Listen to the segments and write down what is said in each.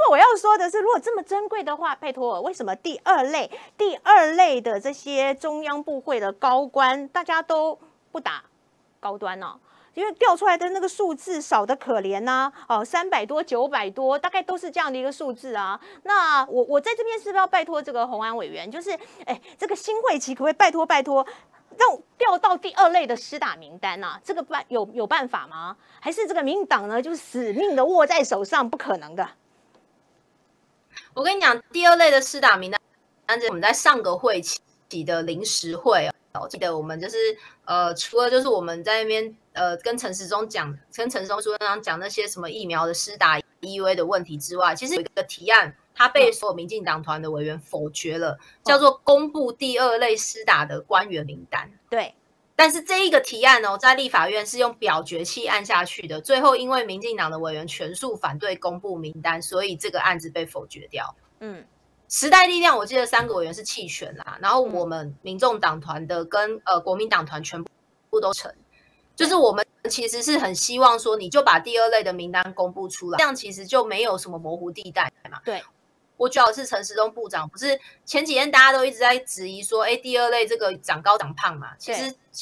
过我要说的是，如果这么珍贵的话，拜托，为什么第二类的这些中央部会的高官，大家都不打高端呢？因为调出来的那个数字少得可怜呐、300多、900多，大概都是这样的一个数字啊。那我在这边是不是要拜托这个洪安委员，就是这个新会期可不可以拜托，让调到第二类的施打名单啊？这个有办法吗？还是这个民进党呢，就是死命的握在手上，不可能的？我跟你讲，第二类的施打名单，我们在上个会期的临时会我记得我们就是除了就是我们在那边跟陈时中书记长讲那些什么疫苗的施打 EUA 的问题之外，其实有一个提案，它被所有民进党团的委员否决了，叫做公布第二类施打的官员名单。对。但是这一个提案在立法院是用表决器按下去的，最后因为民进党的委员全数反对公布名单，所以这个案子被否决掉。时代力量我记得3个委员是弃权啦，然后我们民众党团的跟国民党团全部都成，就是我们其实是很希望说你就把第二类的名单公布出来，这样其实就没有什么模糊地带嘛。对。我主要是陈时中部长，不是前几天大家都一直在质疑说，第二类这个长高长胖嘛，其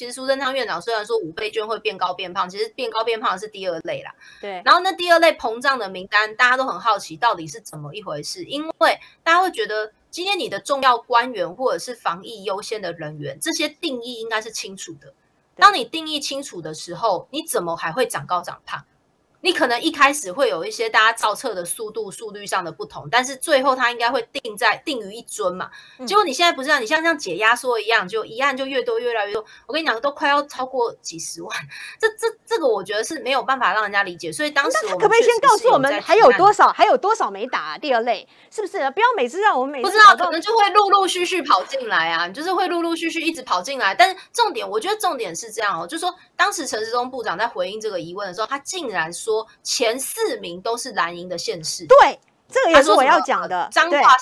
实苏贞昌院长虽然说5倍券会变高变胖，其实变高变胖的是第二类啦。对。然后那第二类膨胀的名单，大家都很好奇到底是怎么一回事，因为大家会觉得今天你的重要官员或者是防疫优先的人员，这些定义应该是清楚的。当你定义清楚的时候，你怎么还会长高长胖？你可能一开始会有一些大家造册的速率上的不同，但是最后它应该会定于一尊嘛。结果你现在不是你像这样解压缩一样，就一案就越来越多。我跟你讲，都快要超过几十万，这个我觉得是没有办法让人家理解。所以当时我们可不可以先告诉我们还有多少没打第二类？是不是？不要每次让我们不知道，可能就会陆陆续续跑进来啊，就是会陆陆续续一直跑进来。但是我觉得重点是这样就是说当时陈时中部长在回应这个疑问的时候，他竟然说前4名都是蓝营的县市。对，这个也是我要讲的。彰化。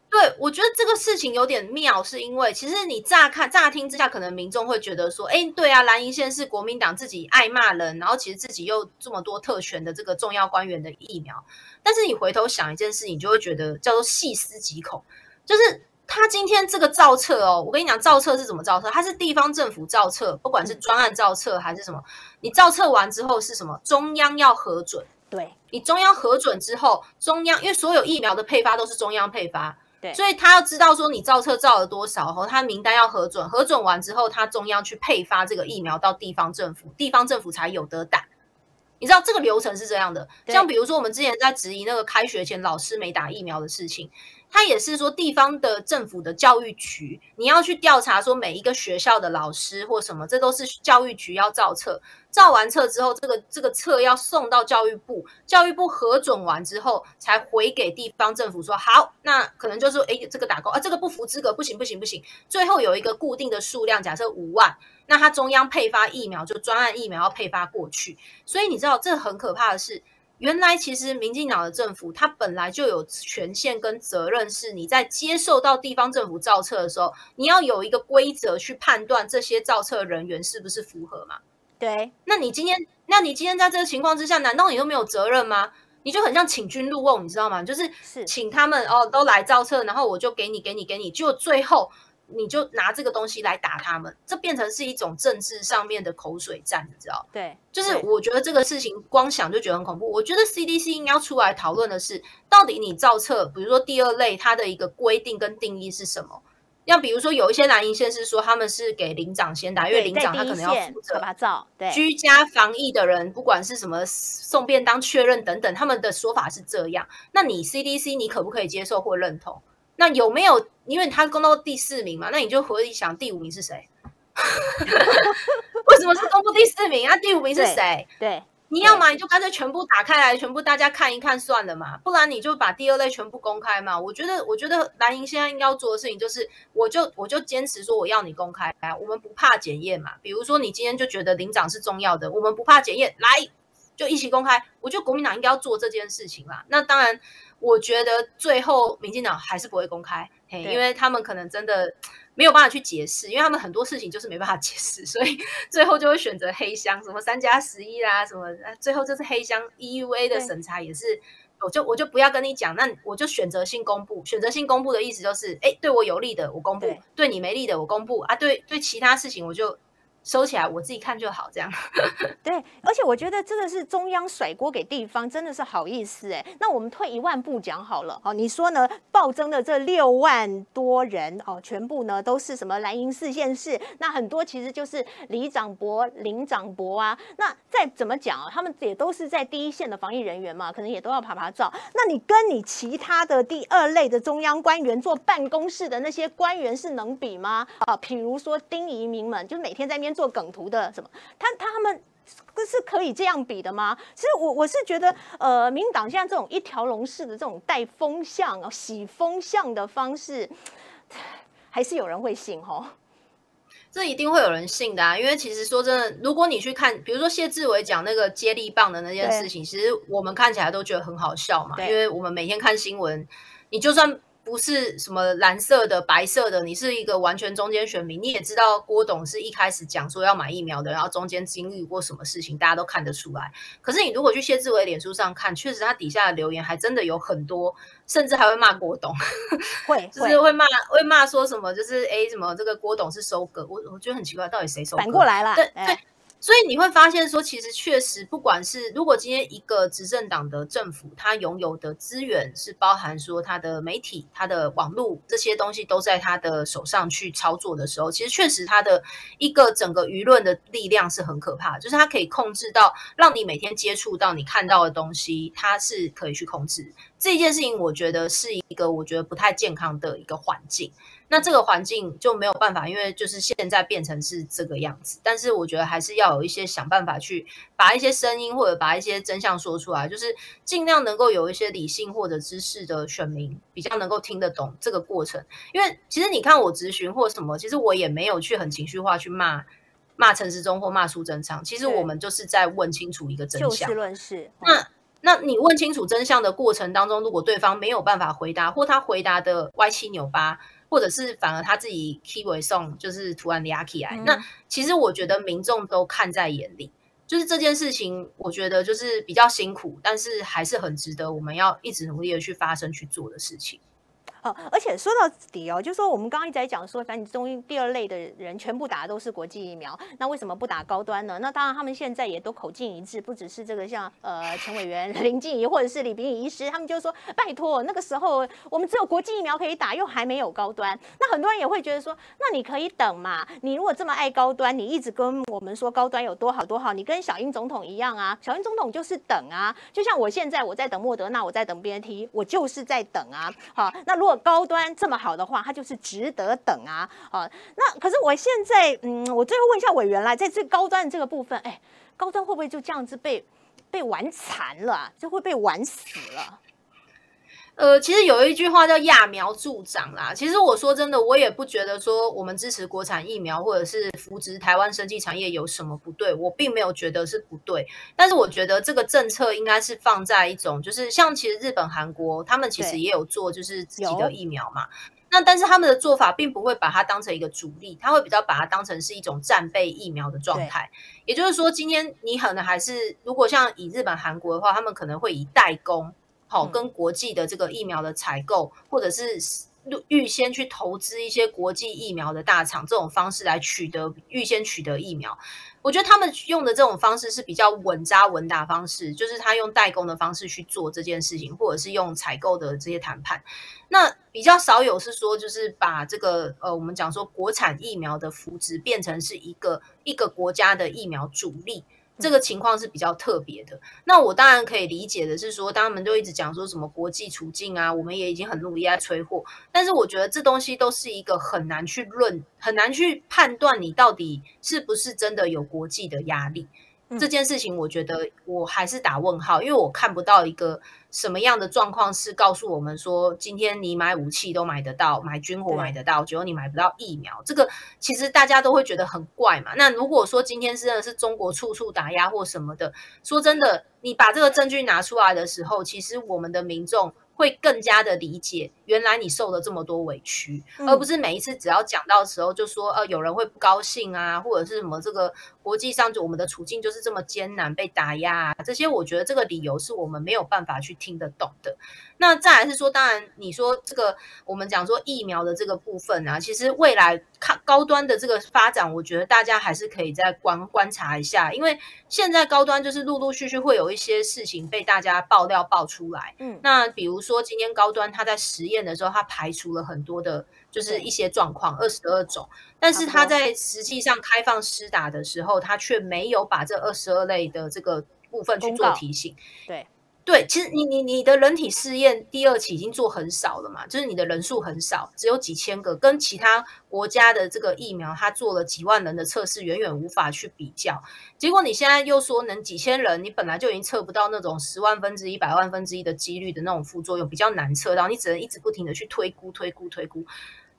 对，我觉得这个事情有点妙，是因为其实你乍听之下，可能民众会觉得说，对啊，蓝营县是国民党自己爱骂人，然后其实自己又这么多特权的这个重要官员的疫苗。但是你回头想一件事，你就会觉得叫做细思极恐，就是他今天这个造册我跟你讲，造册是怎么造册？它是地方政府造册，不管是专案造册还是什么，你造册完之后是什么？中央要核准。对，你中央核准之后，中央因为所有疫苗的配发都是中央配发。对，所以他要知道说你造册造了多少后，他名单要核准，核准完之后，他中央去配发这个疫苗到地方政府，地方政府才有得打。你知道这个流程是这样的，像比如说我们之前在质疑那个开学前老师没打疫苗的事情，他也是说地方的政府的教育局，你要去调查说每一个学校的老师或什么，这都是教育局要造册，造完册之后，这个册要送到教育部，教育部核准完之后，才回给地方政府说好，那可能就说这个打勾这个不符资格，不行，最后有一个固定的数量，假设5万。那他中央配发疫苗就专案疫苗要配发过去，所以你知道这很可怕的是，原来其实民进党的政府它本来就有权限跟责任，是你在接受到地方政府造册的时候，你要有一个规则去判断这些造册人员是不是符合嘛？对。那你今天在这个情况之下，难道你都没有责任吗？你就很像请君入瓮，你知道吗？就是请他们都来造册，然后我就给你，结果最后你就拿这个东西来打他们，这变成是一种政治上面的口水战，你知道？对，就是我觉得这个事情光想就觉得很恐怖。我觉得 CDC 应该要出来讨论的是，到底你造册，比如说第二类，它的一个规定跟定义是什么？像比如说有一些蓝营县是说他们是给领长先打，因为领长他可能要负责居家防疫的人，不管是什么送便当确认等等，他们的说法是这样。那你 CDC 你可不可以接受或认同？那有没有？因为他公布第4名嘛，那你就回想第5名是谁？为什么是公布第4名啊？第5名是谁？对，你要嘛你就干脆全部打开来，全部大家看一看算了嘛，不然你就把第二类全部公开嘛。我觉得蓝营现在应该要做的事情就是，我就坚持说我要你公开，我们不怕检验嘛。比如说你今天就觉得领长是重要的，我们不怕检验，来就一起公开。我觉得国民党应该要做这件事情啦。那当然，我觉得最后民进党还是不会公开。因为他们可能真的没有办法去解释，因为他们很多事情就是没办法解释，所以最后就会选择黑箱，什么3+11啦，什么最后就是黑箱 EUA 的审查也是我就不要跟你讲，那我就选择性公布。选择性公布的意思就是，对我有利的我公布，对你没利的我公布啊，对其他事情我就收起来，我自己看就好，这样。对，而且我觉得真的是中央甩锅给地方，真的是好意思哎。那我们退1万步讲好了，你说呢？暴增的这6万多人全部呢都是什么蓝营4县市，那很多其实就是里长伯、领长伯啊。那再怎么讲他们也都是在第一线的防疫人员嘛，可能也都要爬爬照。那你跟你其他的第2类的中央官员做办公室的那些官员是能比吗？比如说丁怡民们，就每天在那边做梗图的什么，他们是可以这样比的吗？其实我是觉得，民进党现在这种一条龙式的这种带风向、洗风向的方式，还是有人会信哦。这一定会有人信的啊，因为其实说真的，如果你去看，比如说谢志伟讲那个接力棒的那件事情，其实我们看起来都觉得很好笑嘛，因为我们每天看新闻，你就算不是什么蓝色的、白色的，你是一个完全中间选民，你也知道郭董是一开始讲说要买疫苗的，然后中间经历过什么事情，大家都看得出来。可是你如果去谢志伟脸书上看，确实他底下的留言还真的有很多，甚至还会骂郭董，就是会骂说什么，就是什么这个郭董是收割，我觉得很奇怪，到底谁收割？反过来了，对。所以你会发现说，其实确实，不管是如果今天一个执政党的政府，它拥有的资源是包含说它的媒体、它的网络这些东西都在它的手上去操作的时候，其实确实它的一个整个舆论的力量是很可怕的，就是它可以控制到让你每天接触到你看到的东西，它是可以去控制这件事情。我觉得是一个我觉得不太健康的一个环境。那这个环境就没有办法，因为就是现在变成是这个样子，但是我觉得还是要有一些想办法去把一些声音或者把一些真相说出来，就是尽量能够有一些理性或者知识的选民比较能够听得懂这个过程。因为其实你看我质询或什么，其实我也没有去很情绪化去骂陈时中或骂苏贞昌，其实我们就是在问清楚一个真相，就事论事。那你问清楚真相的过程当中，如果对方没有办法回答，或他回答的歪七扭八，或者是反而他自己 key 为送，就是突然俩起来，那其实我觉得民众都看在眼里，就是这件事情，我觉得就是比较辛苦，但是还是很值得我们要一直努力的去发声去做的事情。而且说到底就是说我们刚刚一直在讲说，反正中第2类的人全部打的都是国际疫苗，那为什么不打高端呢？那当然他们现在也都口径一致，不只是这个像前委员林静怡或者是李秉颖医师，他们就说拜托，那个时候我们只有国际疫苗可以打，又还没有高端。那很多人也会觉得说，那你可以等嘛，你如果这么爱高端，你一直跟我们说高端有多好多好，你跟小英总统一样啊，小英总统就是等啊，就像我现在我在等莫德纳，我在等 BNT， 我就是在等啊。好，那如果高端这么好的话，它就是值得等啊。那可是我现在，我最后问一下委员啦，在这高端的这个部分，高端会不会就这样子被玩残了，就会被玩死了？其实有一句话叫揠苗助长啦。其实我说真的，我也不觉得说我们支持国产疫苗或者是扶植台湾生技产业有什么不对，我并没有觉得是不对。但是我觉得这个政策应该是放在一种，就是像其实日本、韩国他们其实也有做就是自己的疫苗嘛。那但是他们的做法并不会把它当成一个主力，他会比较把它当成是一种战备疫苗的状态。也就是说，今天你可能还是如果像以日本、韩国的话，他们可能会以代工。跟国际的这个疫苗的采购，或者是预先去投资一些国际疫苗的大厂，这种方式来预先取得疫苗。我觉得他们用的这种方式是比较稳扎稳打方式，就是他用代工的方式去做这件事情，或者是用采购的这些谈判。那比较少有是说，就是把这个我们讲说国产疫苗的扶植变成是一个国家的疫苗主力。这个情况是比较特别的。那我当然可以理解的是说，他们就一直讲说什么国际处境啊，我们也已经很努力在催货，但是我觉得这东西都是一个很难去判断你到底是不是真的有国际的压力。这件事情我觉得我还是打问号，因为我看不到一个什么样的状况是告诉我们说，今天你买武器都买得到，买军火买得到，结果你买不到疫苗，这个其实大家都会觉得很怪嘛。那如果说今天真的是中国处处打压或什么的，说真的，你把这个证据拿出来的时候，其实我们的民众会更加的理解原来你受了这么多委屈，而不是每一次只要讲到的时候就说有人会不高兴啊，或者是什么这个国际上就我们的处境就是这么艰难被打压啊，这些我觉得这个理由是我们没有办法去听得懂的。那再来是说，当然你说这个我们讲说疫苗的这个部分啊，其实未来看高端的这个发展，我觉得大家还是可以再观察一下，因为现在高端就是陆陆续续会有一些事情被大家爆出来。那比如说今天高端它在实验的时候，它排除了很多的就是一些状况22种，但是它在实际上开放施打的时候，它却没有把这22类的这个部分去做提醒。对，其实你的人体试验第2期已经做很少了嘛，就是你的人数很少，只有几千个，跟其他国家的这个疫苗，它做了几万人的测试，远远无法去比较。结果你现在又说能几千人，你本来就已经测不到那种10万分之一、100万分之一的几率的那种副作用，比较难测到，你只能一直不停的去推估。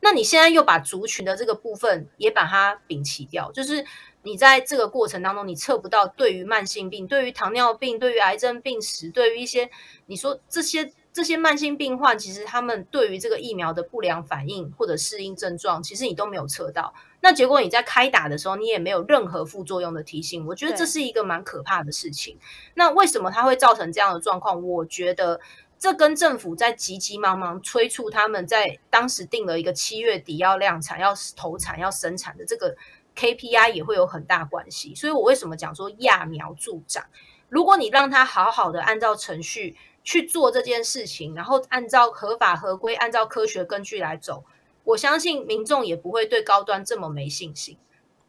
那你现在又把族群的这个部分也把它摒弃掉，就是你在这个过程当中，你测不到对于慢性病、对于糖尿病、对于癌症病史、对于一些你说这些慢性病患，其实他们对于这个疫苗的不良反应或者适应症状，其实你都没有测到。那结果你在开打的时候，你也没有任何副作用的提醒，我觉得这是一个蛮可怕的事情。那为什么它会造成这样的状况？我觉得这跟政府在急急忙忙催促他们在当时定了一个7月底要量产、要投产、要生产的这个 KPI 也会有很大关系。所以我为什么讲说揠苗助长？如果你让他好好的按照程序去做这件事情，然后按照合法合规、按照科学根据来走，我相信民众也不会对高端这么没信心。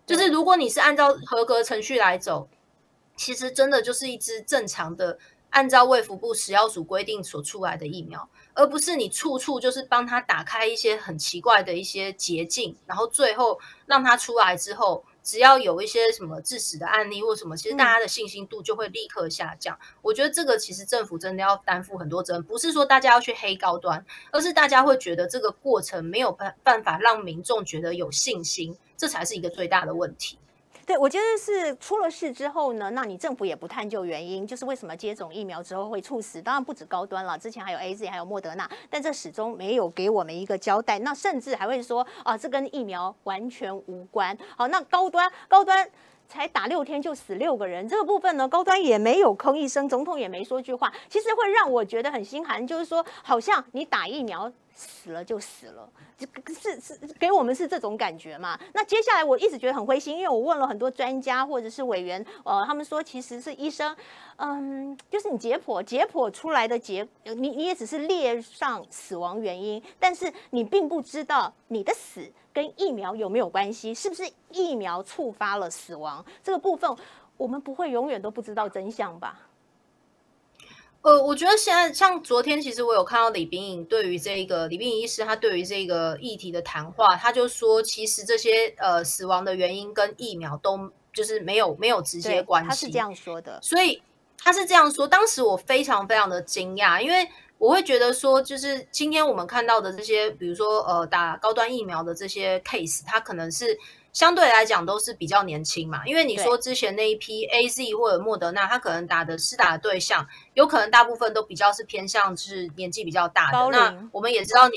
就是如果你是按照合格程序来走，其实真的就是一支正常的按照卫福部食药署规定所出来的疫苗，而不是你处处就是帮他打开一些很奇怪的一些捷径，然后最后让他出来之后，只要有一些什么致死的案例或什么，其实大家的信心度就会立刻下降。我觉得这个其实政府真的要担负很多责任，不是说大家要去黑高端，而是大家会觉得这个过程没有办法让民众觉得有信心，这才是一个最大的问题。对，我觉得是出了事之后呢，那你政府也不探究原因，就是为什么接种疫苗之后会猝死？当然不止高端了，之前还有 AZ 还有莫德纳，但这始终没有给我们一个交代。那甚至还会说啊，这跟疫苗完全无关。好，那高端才打6天就死6个人，这个部分呢，高端也没有吭一声，总统也没说句话，其实会让我觉得很心寒，就是说好像你打疫苗死了就死了，是给我们是这种感觉嘛？那接下来我一直觉得很灰心，因为我问了很多专家或者是委员，他们说其实是医生，就是你解剖出来的你也只是列上死亡原因，但是你并不知道你的死跟疫苗有没有关系，是不是疫苗触发了死亡这个部分，我们不会永远都不知道真相吧？我觉得现在像昨天，其实我有看到李秉颖医师，他对于这个议题的谈话，他就说，其实这些死亡的原因跟疫苗都就是没有直接关系。他是这样说的，所以他是这样说。当时我非常非常的惊讶，因为我会觉得说，就是今天我们看到的这些，比如说打高端疫苗的这些 case， 它可能是相对来讲都是比较年轻嘛，因为你说之前那一批 AZ 或者莫德纳，他可能施打的对象，有可能大部分都比较是偏向是年纪比较大的。那我们也知道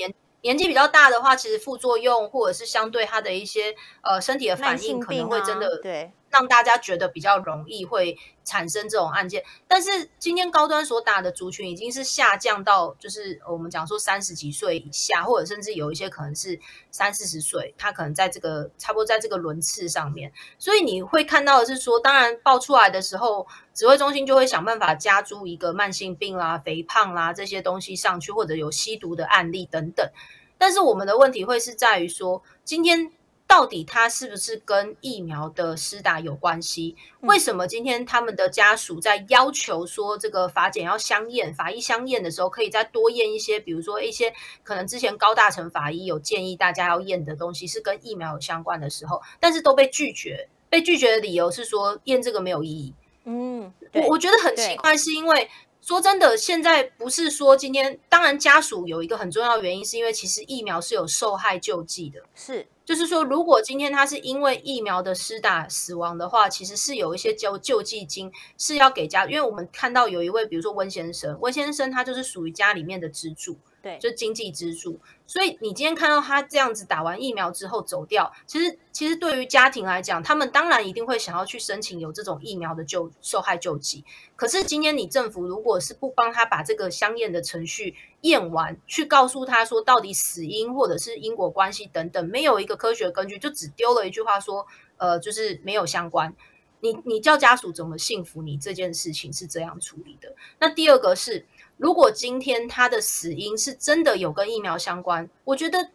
年纪比较大的话，其实副作用或者是相对他的一些身体的反应，可能会真的让大家觉得比较容易会产生这种案件。但是今天高端所打的族群已经是下降到就是我们讲说30几岁以下，或者甚至有一些可能是30-40岁，他可能在这个差不多在这个轮次上面。所以你会看到的是说，当然爆出来的时候，指挥中心就会想办法加诸一个慢性病啦、肥胖啦这些东西上去，或者有吸毒的案例等等。但是我们的问题会是在于说，今天到底它是不是跟疫苗的施打有关系？为什么今天他们的家属在要求说这个法医相验的时候，可以再多验一些，比如说一些可能之前高大成法医有建议大家要验的东西是跟疫苗有相关的时候，但是都被拒绝。被拒绝的理由是说验这个没有意义。我觉得很奇怪，是因为说真的，现在不是说今天，当然家属有一个很重要的原因，是因为其实疫苗是有受害救济的，就是说，如果今天他是因为疫苗的施打死亡的话，其实是有一些救济金是要给家，因为我们看到有一位，比如说温先生他就是属于家里面的支柱，对，就经济支柱。所以你今天看到他这样子打完疫苗之后走掉，其实对于家庭来讲，他们当然一定会想要去申请有这种疫苗的受害救济。可是今天你政府如果是不帮他把这个相验的程序验完，去告诉他说到底死因或者是因果关系等等，没有一个科学根据，就只丢了一句话说，就是没有相关。你叫家属怎么信服你这件事情是这样处理的？那第二个是，如果今天他的死因是真的有跟疫苗相关，我觉得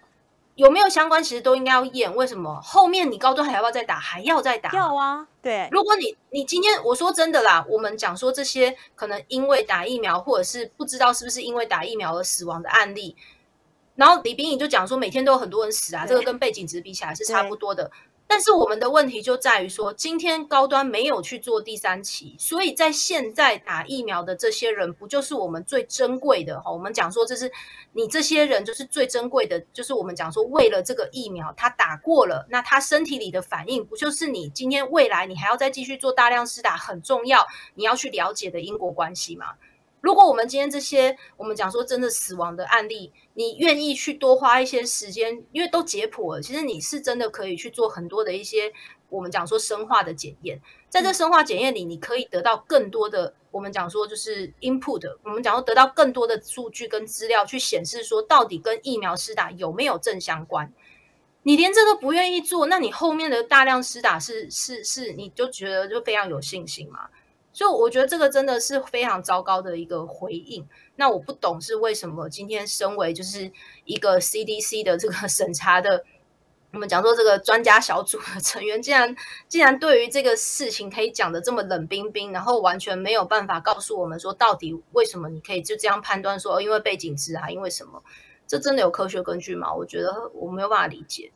有没有相关其实都应该要验。为什么？后面你高端还要不要再打？还要再打？要啊，对。如果你今天我说真的啦，我们讲说这些可能因为打疫苗，或者是不知道是不是因为打疫苗而死亡的案例，然后李秉颖就讲说每天都有很多人死啊，这个跟背景值比起来是差不多的。但是我们的问题就在于说，今天高端没有去做第3期，所以在现在打疫苗的这些人，不就是我们最珍贵的？我们讲说这是你这些人就是最珍贵的，就是我们讲说为了这个疫苗他打过了，那他身体里的反应，不就是你今天未来你还要再继续做大量施打很重要，你要去了解的因果关系吗？如果我们今天这些我们讲说真的死亡的案例，你愿意去多花一些时间，因为都解剖了，其实你是真的可以去做很多的一些我们讲说生化的检验，在这生化检验里，你可以得到更多的我们讲说就是 input， 我们讲说得到更多的数据跟资料去显示说到底跟疫苗施打有没有正相关。你连这都不愿意做，那你后面的大量施打是你就觉得就非常有信心吗？所以我觉得这个真的是非常糟糕的一个回应。那我不懂是为什么今天身为就是一个 CDC 的这个审查的，我们讲说这个专家小组的成员，竟然对于这个事情可以讲的这么冷冰冰，然后完全没有办法告诉我们说到底为什么你可以就这样判断说，因为背景值啊，因为什么？这真的有科学根据吗？我觉得我没有办法理解。